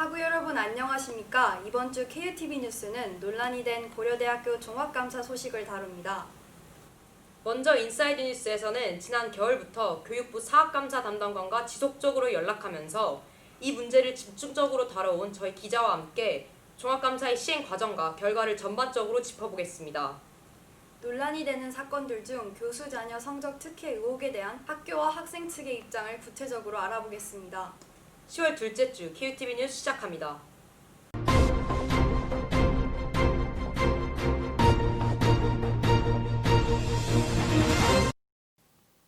학우 여러분 안녕하십니까? 이번 주 KUTV 뉴스는 논란이 된 고려대학교 종합감사 소식을 다룹니다. 먼저 인사이드 뉴스에서는 지난 겨울부터 교육부 사학감사 담당관과 지속적으로 연락하면서 이 문제를 집중적으로 다뤄온 저희 기자와 함께 종합감사의 시행 과정과 결과를 전반적으로 짚어보겠습니다. 논란이 되는 사건들 중 교수 자녀 성적 특혜 의혹에 대한 학교와 학생 측의 입장을 구체적으로 알아보겠습니다. 10월 둘째 주 KUTV 뉴스 시작합니다.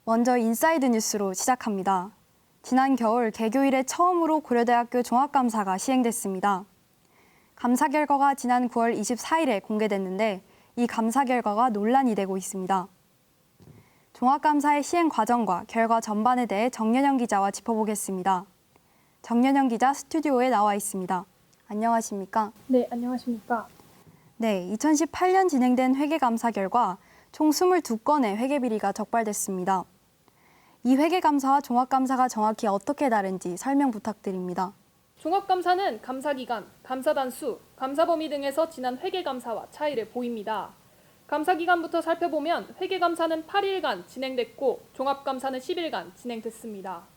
먼저 인사이드 뉴스로 시작합니다. 지난 겨울 개교 이래 처음으로 고려대학교 종합감사가 시행됐습니다. 감사 결과가 지난 9월 24일에 공개됐는데 이 감사 결과가 논란이 되고 있습니다. 종합감사의 시행 과정과 결과 전반에 대해 정연영 기자와 짚어보겠습니다. 정연영 기자 스튜디오에 나와 있습니다. 안녕하십니까? 네, 안녕하십니까? 네, 2018년 진행된 회계감사 결과 총 22건의 회계 비리가 적발됐습니다. 이 회계감사와 종합감사가 정확히 어떻게 다른지 설명 부탁드립니다. 종합감사는 감사기간, 감사단 수, 감사 범위 등에서 지난 회계감사와 차이를 보입니다. 감사기간부터 살펴보면 회계감사는 8일간 진행됐고 종합감사는 10일간 진행됐습니다.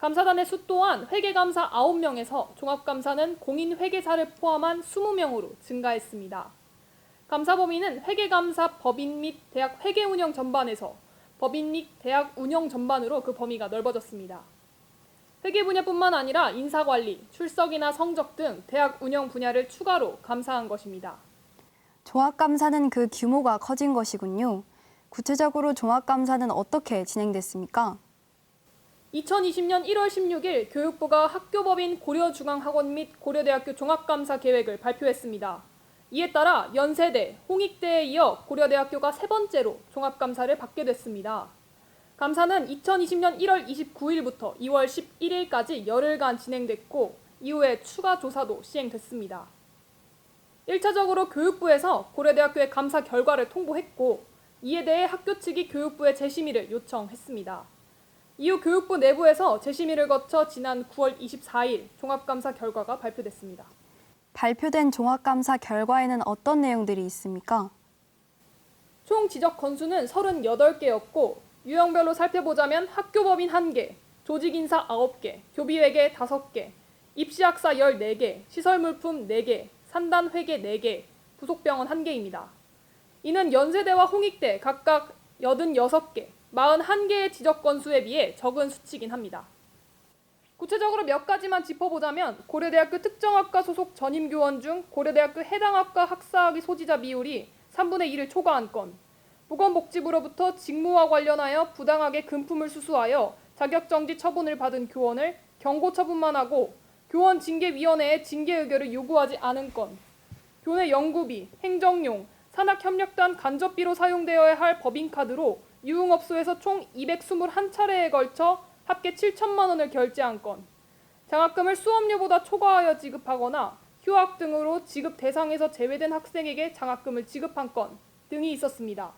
감사단의 수 또한 회계감사 9명에서 종합감사는 공인 회계사를 포함한 20명으로 증가했습니다. 감사 범위는 회계감사 법인 및 대학 회계운영 전반에서 법인 및 대학 운영 전반으로 그 범위가 넓어졌습니다. 회계 분야뿐만 아니라 인사관리, 출석이나 성적 등 대학 운영 분야를 추가로 감사한 것입니다. 종합감사는 그 규모가 커진 것이군요. 구체적으로 종합감사는 어떻게 진행됐습니까? 2020년 1월 16일 교육부가 학교법인 고려중앙학원 및 고려대학교 종합감사 계획을 발표했습니다. 이에 따라 연세대, 홍익대에 이어 고려대학교가 세 번째로 종합감사를 받게 됐습니다. 감사는 2020년 1월 29일부터 2월 11일까지 열흘간 진행됐고 이후에 추가 조사도 시행됐습니다. 1차적으로 교육부에서 고려대학교의 감사 결과를 통보했고 이에 대해 학교 측이 교육부에 재심의를 요청했습니다. 이후 교육부 내부에서 재심의를 거쳐 지난 9월 24일 종합감사 결과가 발표됐습니다. 발표된 종합감사 결과에는 어떤 내용들이 있습니까? 총 지적 건수는 38개였고 유형별로 살펴보자면 학교법인 1개, 조직인사 9개, 교비회계 5개, 입시학사 14개, 시설물품 4개, 산단회계 4개, 부속병원 1개입니다. 이는 연세대와 홍익대 각각 86개, 41개의 지적 건수에 비해 적은 수치긴 합니다. 구체적으로 몇 가지만 짚어보자면 고려대학교 특정학과 소속 전임교원 중 고려대학교 해당 학과 학사학위 소지자 비율이 3분의 1을 초과한 건, 보건복지부로부터 직무와 관련하여 부당하게 금품을 수수하여 자격정지 처분을 받은 교원을 경고 처분만 하고 교원 징계위원회에 징계 의결을 요구하지 않은 건, 교내 연구비, 행정용, 산학협력단 간접비로 사용되어야 할 법인카드로 유흥업소에서 총 221차례에 걸쳐 합계 7천만 원을 결제한 건, 장학금을 수업료보다 초과하여 지급하거나 휴학 등으로 지급 대상에서 제외된 학생에게 장학금을 지급한 건 등이 있었습니다.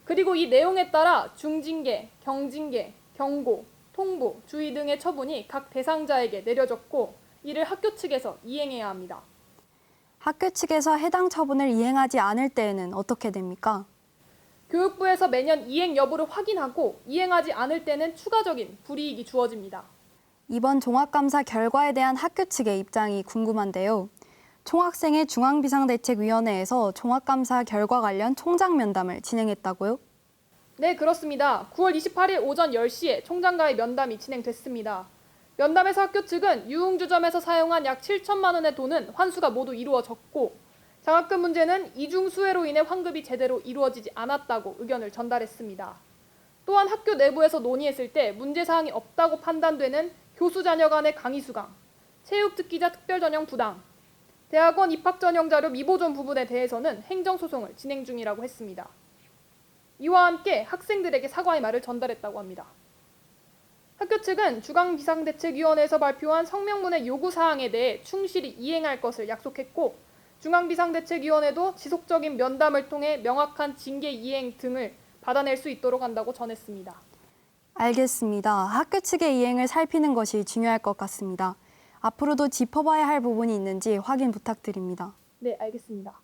그리고 이 내용에 따라 중징계, 경징계, 경고, 통보, 주의 등의 처분이 각 대상자에게 내려졌고 이를 학교 측에서 이행해야 합니다. 학교 측에서 해당 처분을 이행하지 않을 때에는 어떻게 됩니까? 교육부에서 매년 이행 여부를 확인하고 이행하지 않을 때는 추가적인 불이익이 주어집니다. 이번 종합감사 결과에 대한 학교 측의 입장이 궁금한데요. 총학생회 중앙비상대책위원회에서 종합감사 결과 관련 총장 면담을 진행했다고요? 네, 그렇습니다. 9월 28일 오전 10시에 총장과의 면담이 진행됐습니다. 면담에서 학교 측은 유흥주점에서 사용한 약 7천만 원의 돈은 환수가 모두 이루어졌고 장학금 문제는 이중 수혜로 인해 환급이 제대로 이루어지지 않았다고 의견을 전달했습니다. 또한 학교 내부에서 논의했을 때 문제사항이 없다고 판단되는 교수 자녀 간의 강의 수강, 체육특기자 특별전형 부당, 대학원 입학 전형 자료 미보존 부분에 대해서는 행정소송을 진행 중이라고 했습니다. 이와 함께 학생들에게 사과의 말을 전달했다고 합니다. 학교 측은 중앙비상대책위원회에서 발표한 성명문의 요구사항에 대해 충실히 이행할 것을 약속했고 중앙비상대책위원회도 지속적인 면담을 통해 명확한 징계 이행 등을 받아낼 수 있도록 한다고 전했습니다. 알겠습니다. 학교 측의 이행을 살피는 것이 중요할 것 같습니다. 앞으로도 짚어봐야 할 부분이 있는지 확인 부탁드립니다. 네, 알겠습니다.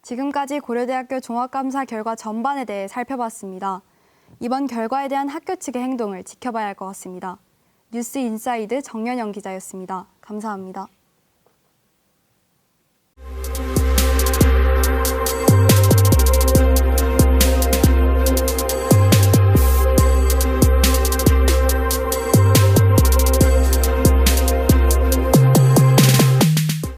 지금까지 고려대학교 종합감사 결과 전반에 대해 살펴봤습니다. 이번 결과에 대한 학교 측의 행동을 지켜봐야 할 것 같습니다. 뉴스 인사이드 정연영 기자였습니다. 감사합니다.